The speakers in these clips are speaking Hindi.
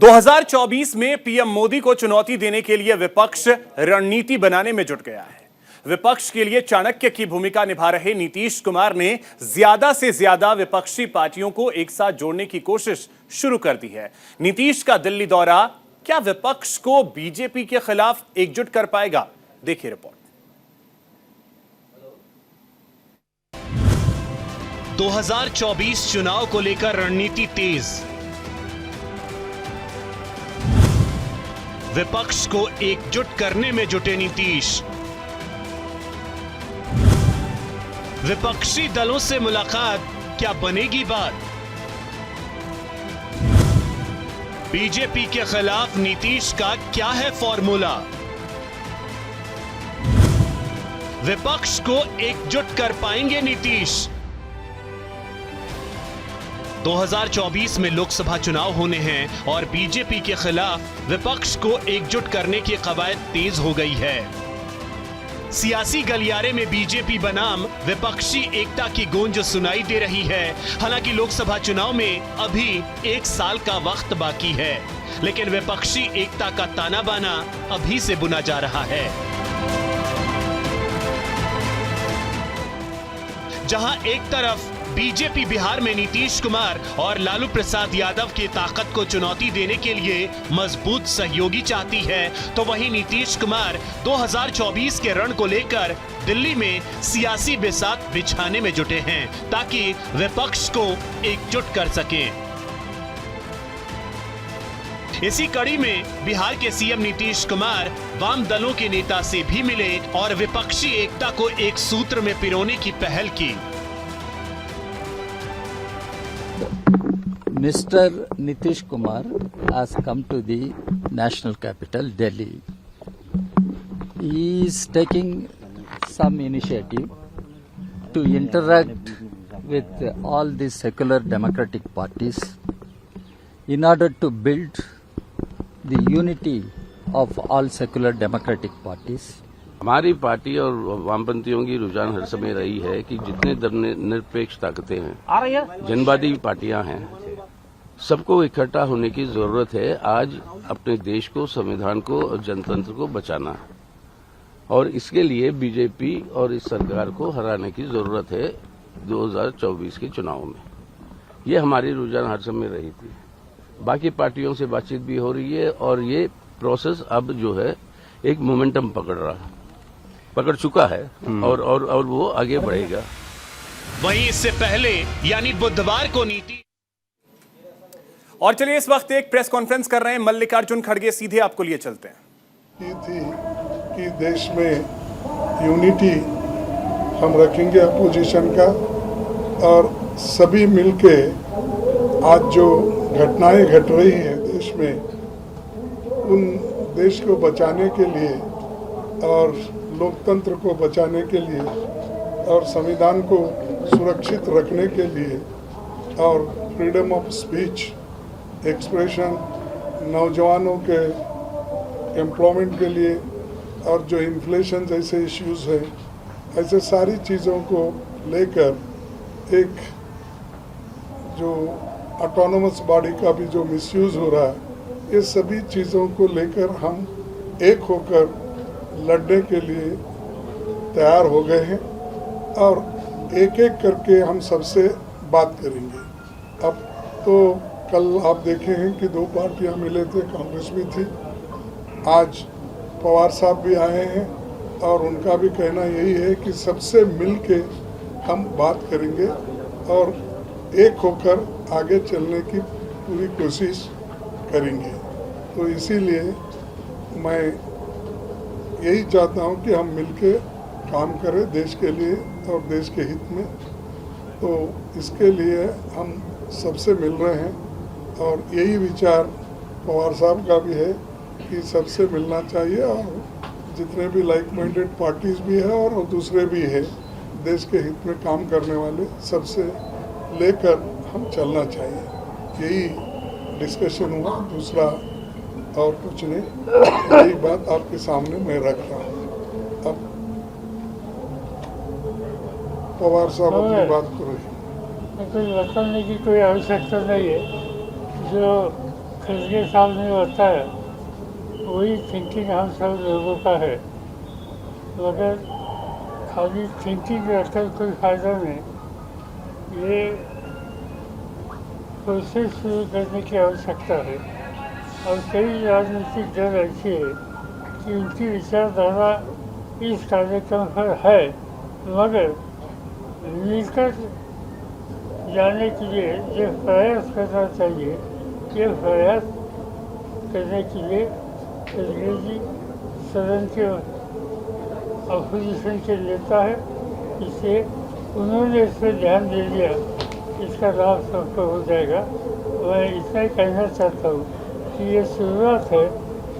2024 में पीएम मोदी को चुनौती देने के लिए विपक्ष रणनीति बनाने में जुट गया है। विपक्ष के लिए चाणक्य की भूमिका निभा रहे नीतीश कुमार ने ज्यादा से ज्यादा विपक्षी पार्टियों को एक साथ जोड़ने की कोशिश शुरू कर दी है। नीतीश का दिल्ली दौरा क्या विपक्ष को बीजेपी के खिलाफ एकजुट कर पाएगा? देखिए रिपोर्ट। 2024 चुनाव को लेकर रणनीति तेज। विपक्ष को एकजुट करने में जुटे नीतीश। विपक्षी दलों से मुलाकात, क्या बनेगी बात? बीजेपी के खिलाफ नीतीश का क्या है फॉर्मूला? विपक्ष को एकजुट कर पाएंगे नीतीश? 2024 में लोकसभा चुनाव होने हैं और बीजेपी के खिलाफ विपक्ष को एकजुट करने की कवायद तेज हो गई है। सियासी गलियारे में बीजेपी बनाम विपक्षी एकता की गूंज सुनाई दे रही है। हालांकि लोकसभा चुनाव में अभी 1 साल का वक्त बाकी है, लेकिन विपक्षी एकता का ताना बाना अभी से बुना जा रहा है। जहां एक तरफ बीजेपी बिहार में नीतीश कुमार और लालू प्रसाद यादव की ताकत को चुनौती देने के लिए मजबूत सहयोगी चाहती है, तो वहीं नीतीश कुमार 2024 के रण को लेकर दिल्ली में सियासी बिसात बिछाने में जुटे हैं ताकि विपक्ष को एकजुट कर सकें। इसी कड़ी में बिहार के सीएम नीतीश कुमार वाम दलों के नेता से भी मिले और विपक्षी एकता को एक सूत्र में पिरोने की पहल की। Mr. Nitish Kumar has come to the national capital, Delhi. He is taking some initiative to interact with all the secular democratic parties in order to build the unity of all secular democratic parties. हमारी पार्टी और वामपंथियों की रुझान हर समय रही है कि जितने निरपेक्ष ताकतें हैं, जनवादी पार्टियां हैं, सबको इकट्ठा होने की जरूरत है। आज अपने देश को, संविधान को और जनतंत्र को बचाना है और इसके लिए बीजेपी और इस सरकार को हराने की जरूरत है 2024 के चुनाव में। ये हमारी रुझान हर समय रही थी। बाकी पार्टियों से बातचीत भी हो रही है और ये प्रोसेस अब जो है एक मोमेंटम पकड़ चुका है और वो आगे बढ़ेगा। वहीं इससे पहले यानी बुधवार को नीति और चलिए इस वक्त एक प्रेस कॉन्फ्रेंस कर रहे हैं मल्लिकार्जुन खड़गे, सीधे आपको लिए चलते हैं। ये थी कि देश में यूनिटी हम रखेंगे अपोजिशन का और सभी मिलके आज जो घटनाएं घट रही हैं देश में, उन देश को बचाने के लिए और लोकतंत्र को बचाने के लिए और संविधान को सुरक्षित रखने के लिए और फ्रीडम ऑफ स्पीच, एक्सप्रेशन, नौजवानों के एम्प्लॉयमेंट के लिए और जो इन्फ्लेशन जैसे इश्यूज हैं, ऐसे सारी चीज़ों को लेकर एक जो ऑटोनोमस बॉडी का भी जो मिसयूज़ हो रहा है, ये सभी चीज़ों को लेकर हम एक होकर लड़ने के लिए तैयार हो गए हैं और एक एक करके हम सबसे बात करेंगे। अब तो कल आप देखे हैं कि 2 पार्टियां मिले थे, कांग्रेस भी थी, आज पवार साहब भी आए हैं और उनका भी कहना यही है कि सबसे मिल के हम बात करेंगे और एक होकर आगे चलने की पूरी कोशिश करेंगे। तो इसीलिए मैं यही चाहता हूं कि हम मिलके काम करें देश के लिए और देश के हित में। तो इसके लिए हम सबसे मिल रहे हैं और यही विचार पवार साहब का भी है कि सबसे मिलना चाहिए और जितने भी लाइक माइंडेड पार्टीज भी है और दूसरे भी है, देश के हित में काम करने वाले, सबसे लेकर हम चलना चाहिए। यही डिस्कशन हुआ, दूसरा और कुछ नहीं। यही बात आपके सामने मैं रख रहा हूँ। अब पवार साहब अपनी बात करो। कोई बदलने की कोई आवश्यकता नहीं है। जो खड़गे साहब ने बताया वही थिंकिंग हम सब लोगों का है, मगर खाली थिंकिंग रखकर कोई फ़ायदा नहीं। ये प्रोसेस शुरू करने की आवश्यकता है और कई राजनीतिक दल ऐसी है कि उनकी विचारधारा इस कार्यक्रम पर है, मगर मिलकर जाने के लिए जो प्रयास करना चाहिए, ये प्रयास करने के लिए अंग्रेजी सदन के अपोजिशन के नेता है, इससे उन्होंने इस पर ध्यान दे दिया, इसका लाभ सबको हो जाएगा। मैं इतना ही कहना चाहता हूँ कि ये शुरुआत है,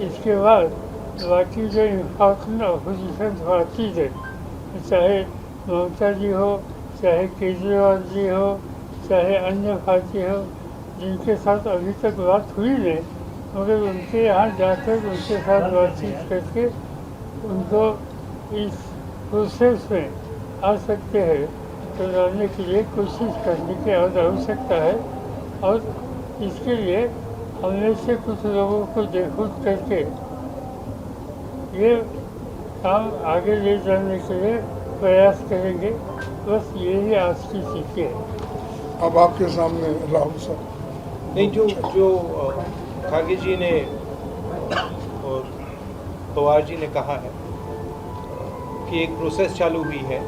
इसके बाद बाकी जो इम्पोर्टेंट अपोजिशन पार्टीज है, चाहे ममता जी हो, चाहे केजरीवाल जी हो, चाहे अन्य पार्टी हो, जिनके साथ अभी तक बात हुई नहीं, मगर उनके यहाँ जाकर उनके साथ बातचीत करके उनको इस प्रोसेस में आ सकते हैं तो लाने के लिए कोशिश करने की आवश्यकता है। और इसके लिए हमने से कुछ लोगों को देखूट करके ये काम आगे ले जाने के लिए प्रयास करेंगे। बस यही आज की स्थिति है। अब आपके सामने राहुल साहब। नहीं, जो खागे जी ने और पवार जी ने कहा है कि एक प्रोसेस चालू हुई है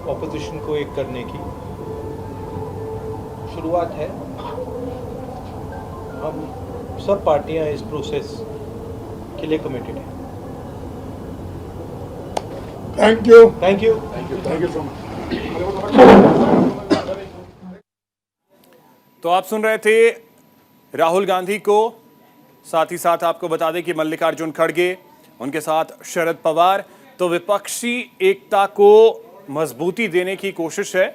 ऑपोजिशन को एक करने की, शुरुआत है। हम सब पार्टियां इस प्रोसेस के लिए कमिटेड हैं। Thank you. Thank you. Thank you so much. तो आप सुन रहे थे राहुल गांधी को, साथ ही साथ आपको बता दें कि मल्लिकार्जुन खड़गे, उनके साथ शरद पवार। तो विपक्षी एकता को मजबूती देने की कोशिश है।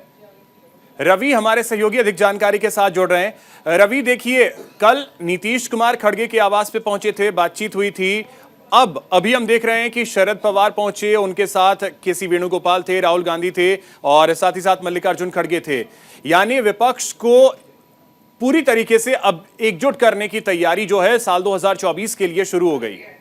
रवि हमारे सहयोगी अधिक जानकारी के साथ जुड़ रहे हैं। रवि, देखिए, कल नीतीश कुमार खड़गे के आवास पे पहुंचे थे, बातचीत हुई थी। अभी हम देख रहे हैं कि शरद पवार पहुंचे, उनके साथ केसी वेणुगोपाल थे, राहुल गांधी थे और साथ ही साथ मल्लिकार्जुन खड़गे थे। यानी विपक्ष को पूरी तरीके से अब एकजुट करने की तैयारी जो है साल 2024 के लिए शुरू हो गई है।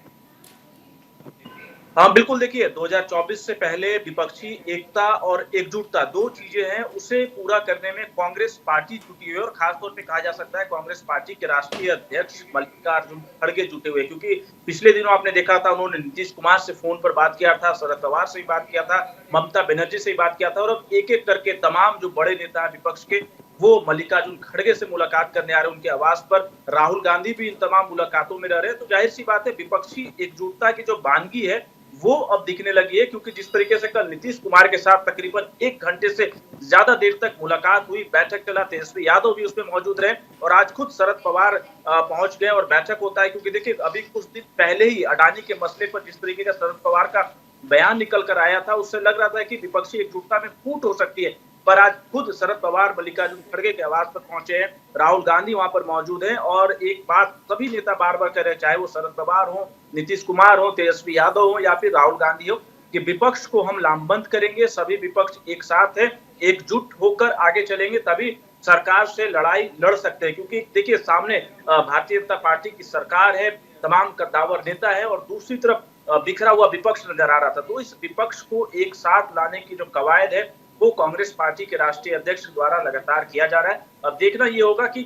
हाँ बिल्कुल, देखिए 2024 से पहले विपक्षी एकता और एकजुटता दो चीजें हैं, उसे पूरा करने में कांग्रेस पार्टी जुटी हुई है। और खासतौर पे कहा जा सकता है कांग्रेस पार्टी के राष्ट्रीय अध्यक्ष मल्लिकार्जुन खड़गे जुटे हुए, क्योंकि पिछले दिनों आपने देखा था उन्होंने नीतीश कुमार से फोन पर बात किया था, शरद पवार से भी बात किया था, ममता बनर्जी से भी बात किया था, और अब एक एक करके तमाम जो बड़े नेता है विपक्ष के वो मल्लिकार्जुन खड़गे से मुलाकात करने आ रहे हैं उनके आवास पर। राहुल गांधी भी इन तमाम मुलाकातों में रह रहे हैं। तो जाहिर सी बात है विपक्षी एकजुटता की जो वानगी है वो अब दिखने लगी है, क्योंकि जिस तरीके से कल नीतीश कुमार के साथ तकरीबन 1 घंटे से ज्यादा देर तक मुलाकात हुई, बैठक चला, तेजस्वी यादव भी उसमें मौजूद रहे और आज खुद शरद पवार पहुंच गए और बैठक होता है। क्योंकि देखिए अभी कुछ दिन पहले ही अडानी के मसले पर जिस तरीके का शरद पवार का बयान निकल कर आया था, उससे लग रहा था कि विपक्षी एकजुटता में फूट हो सकती है, पर आज खुद शरद पवार मल्लिकार्जुन खड़गे के आवास पर पहुंचे हैं, राहुल गांधी वहां पर मौजूद हैं और एक बात सभी नेता बार बार कह रहे हैं, चाहे वो शरद पवार हो, नीतीश कुमार हो, तेजस्वी यादव हो या फिर राहुल गांधी हो, कि विपक्ष को हम लामबंद करेंगे, सभी विपक्ष एक साथ है, एकजुट होकर आगे चलेंगे, तभी सरकार से लड़ाई लड़ सकते हैं। क्योंकि देखिए सामने भारतीय जनता पार्टी की सरकार है, तमाम कद्दावर नेता है और दूसरी तरफ बिखरा हुआ विपक्ष नजर आ रहा था। तो इस विपक्ष को एक साथ लाने की जो कवायद है वो कांग्रेस पार्टी के राष्ट्रीय अध्यक्ष द्वारा लगातार किया जा रहा है। अब देखना ये होगा कि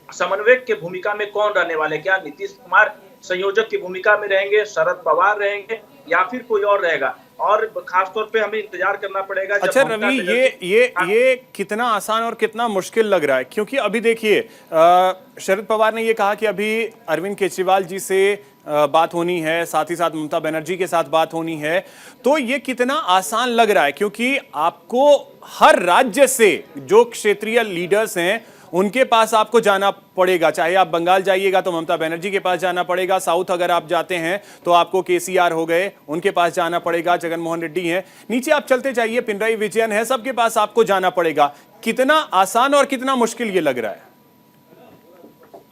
समन्वयक की भूमिका में कौन रहने वाले, क्या नीतीश कुमार संयोजक की भूमिका में रहेंगे, शरद पवार रहेंगे या फिर कोई और रहेगा, और खासतौर पे हमें इंतजार करना पड़ेगा। अच्छा रवि, ये कितना आसान और कितना मुश्किल लग रहा है, क्योंकि अभी देखिए शरद पवार ने ये कहा कि अभी अरविंद केजरीवाल जी से बात होनी है, साथ ही साथ ममता बनर्जी के साथ बात होनी है, तो ये कितना आसान लग रहा है, क्योंकि आपको हर राज्य से जो क्षेत्रीय लीडर्स हैं उनके पास आपको जाना पड़ेगा। चाहे आप बंगाल जाइएगा तो ममता बनर्जी के पास जाना पड़ेगा, साउथ अगर आप जाते हैं तो आपको केसीआर हो गए, उनके पास जाना पड़ेगा, जगन मोहन रेड्डी हैं, नीचे आप चलते जाइए, पिनराई विजयन है, सबके पास आपको जाना पड़ेगा। कितना आसान और कितना मुश्किल ये लग रहा है?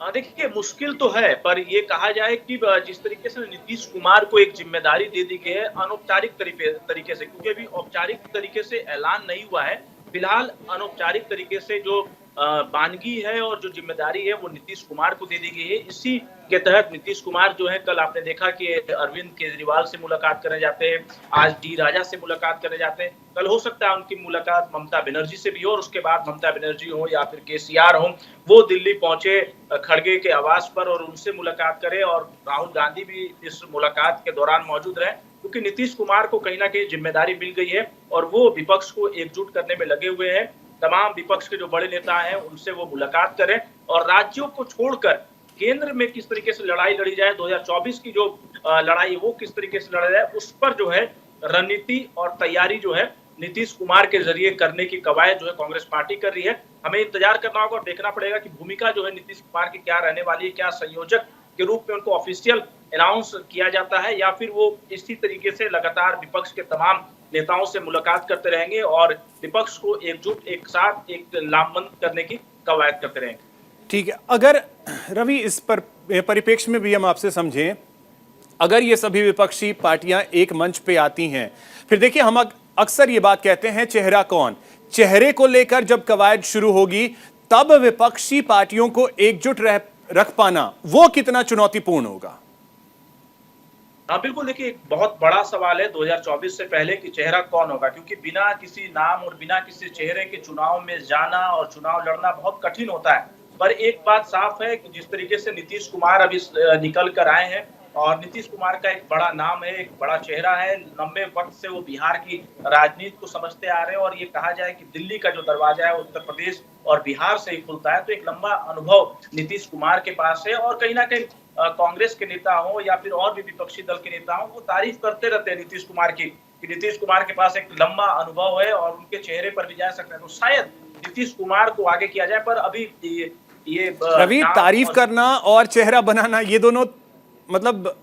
देखिए मुश्किल तो है, पर ये कहा जाए कि जिस तरीके से नीतीश कुमार को एक जिम्मेदारी दे दी गई है अनौपचारिक तरीके से, क्योंकि अभी औपचारिक तरीके से ऐलान नहीं हुआ है, फिलहाल अनौपचारिक तरीके से जो बानगी है और जो जिम्मेदारी है वो नीतीश कुमार को दे दी गई है। इसी के तहत नीतीश कुमार जो है, कल आपने देखा कि अरविंद केजरीवाल से मुलाकात करने जाते हैं, आज डी राजा से मुलाकात करने जाते हैं। कल हो सकता है उनकी मुलाकात ममता बनर्जी से भी हो और उसके बाद ममता बनर्जी हो या फिर केसीआर हो, वो दिल्ली पहुंचे खड़गे के आवास पर और उनसे मुलाकात करें और राहुल गांधी भी इस मुलाकात के दौरान मौजूद रहे, क्योंकि नीतीश कुमार को कहीं ना कहीं जिम्मेदारी मिल गई है और वो विपक्ष को एकजुट करने में लगे हुए हैं। तमाम विपक्ष के जो बड़े नेता हैं उनसे वो मुलाकात करें और राज्यों को छोड़कर केंद्र में किस तरीके से लड़ाई लड़ी जाए, 2024 की जो लड़ाई वो किस तरीके से लड़ा जाए, उस पर जो है रणनीति और तैयारी जो है नीतीश कुमार के जरिए करने की कवायद जो है कांग्रेस पार्टी कर रही है। हमें इंतजार करना होगा और देखना पड़ेगा कि भूमिका जो है नीतीश कुमार की क्या रहने वाली है, क्या संयोजक के रूप में उनको ऑफिशियल अनाउंस किया जाता है या फिर वो इसी तरीके से लगातार विपक्ष के तमाम नेताओं से मुलाकात करते रहेंगे और विपक्ष को एकजुट एक साथ एक लामबंद करने की कवायद करते रहेंगे। ठीक है, अगर रवि इस पर परिप्रेक्ष्य में भी हम आपसे समझें, अगर ये सभी विपक्षी पार्टियां एक मंच पे आती हैं, फिर देखिए हम अक्सर ये बात कहते हैं चेहरा कौन, चेहरे को लेकर जब कवायद शुरू होगी तब विपक्षी पार्टियों को एकजुट रख पाना वो कितना चुनौतीपूर्ण होगा। हाँ बिल्कुल, देखिए एक बहुत बड़ा सवाल है 2024 से पहले कि चेहरा कौन होगा, क्योंकि बिना किसी नाम और बिना किसी चेहरे के चुनाव में जाना और चुनाव लड़ना बहुत कठिन होता है। पर एक बात साफ है कि जिस तरीके से नीतीश कुमार अभी निकल कर आए हैं और नीतीश कुमार का एक बड़ा नाम है, एक बड़ा चेहरा है, लंबे वक्त से वो बिहार की राजनीति को समझते आ रहे हैं और ये कहा जाए कि दिल्ली का जो दरवाजा है उत्तर प्रदेश और बिहार से ही खुलता है, तो एक लंबा अनुभव नीतीश कुमार के पास है और कहीं ना कहीं कांग्रेस के नेता हो या फिर और भी विपक्षी दल के नेता हो, वो तारीफ करते रहते हैं नीतीश कुमार की कि नीतीश कुमार के पास एक लंबा अनुभव है और उनके चेहरे पर भी जा सकते हैं, तो शायद नीतीश कुमार को आगे किया जाए। पर अभी ये रवि, तारीफ करना और चेहरा बनाना ये दोनों मतलब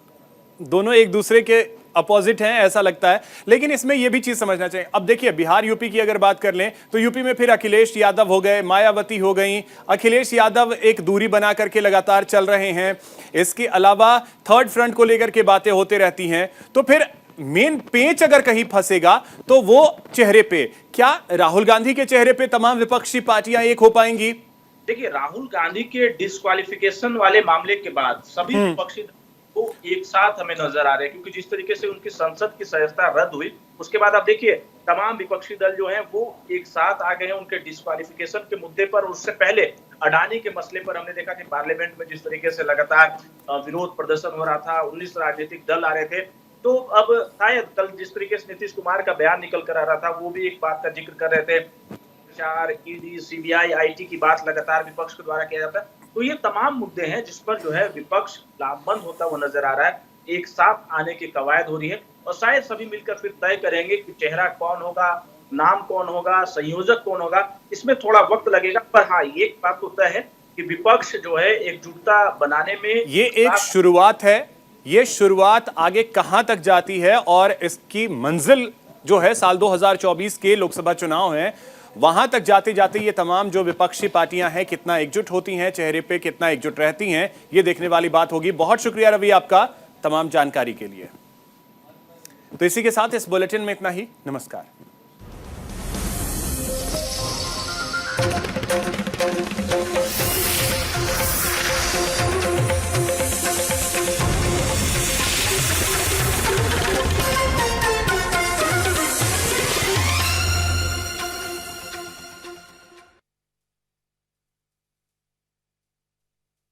दोनों एक दूसरे के अपोजिट हैं ऐसा लगता है, लेकिन इसमें यह भी चीज समझना चाहिए। अब देखिए बिहार यूपी की अगर बात कर लें तो यूपी में फिर अखिलेश यादव हो गए, मायावती हो गई, अखिलेश यादव एक दूरी बना करके लगातार चल रहे हैं। इसके अलावा थर्ड फ्रंट को लेकर के बातें होते रहती हैं, तो फिर मेन पेंच अगर कहीं फंसेगा तो वो चेहरे पे, क्या राहुल गांधी के चेहरे पे तमाम विपक्षी पार्टियां एक हो पाएंगी? देखिए राहुल गांधी के डिस्क्वालिफिकेशन वाले मामले के बाद सभी विपक्षी वो एक साथ हमें नजर आ रहे हैं, क्योंकि जिस तरीके से उनकी संसद की सदस्यता रद्द हुई उसके बाद आप देखिए तमाम विपक्षी दल जो हैं वो एक साथ आ गए हैं उनके डिस्क्वालिफिकेशन के मुद्दे पर। उससे पहले अडानी के मसले पर हमने देखा कि पार्लियामेंट में जिस तरीके से लगातार विरोध प्रदर्शन हो रहा था, 19 राजनीतिक दल आ रहे थे, तो अब शायद कल जिस तरीके से नीतीश कुमार का बयान निकल कर आ रहा था वो भी एक बात का जिक्र कर रहे थे, ईडी, सीबीआई, आईटी की बात लगातार विपक्ष के द्वारा किया जाता है। तो ये तमाम मुद्दे हैं जिस पर जो है विपक्ष लामबंद होता हुआ नजर आ रहा है, एक साथ आने की कवायद हो रही है और शायद सभी मिलकर फिर तय करेंगे कि चेहरा कौन होगा, नाम कौन होगा, संयोजक कौन होगा। इसमें थोड़ा वक्त लगेगा, पर हाँ एक बात तो तय है कि विपक्ष जो है एकजुटता बनाने में ये एक शुरुआत है। ये शुरुआत आगे कहां तक जाती है और इसकी मंजिल जो है साल 2024 के लोकसभा चुनाव है, वहां तक जाते जाते ये तमाम जो विपक्षी पार्टियां हैं कितना एकजुट होती हैं, चेहरे पे कितना एकजुट रहती हैं, ये देखने वाली बात होगी। बहुत शुक्रिया रवि आपका तमाम जानकारी के लिए। तो इसी के साथ इस बुलेटिन में इतना ही। नमस्कार।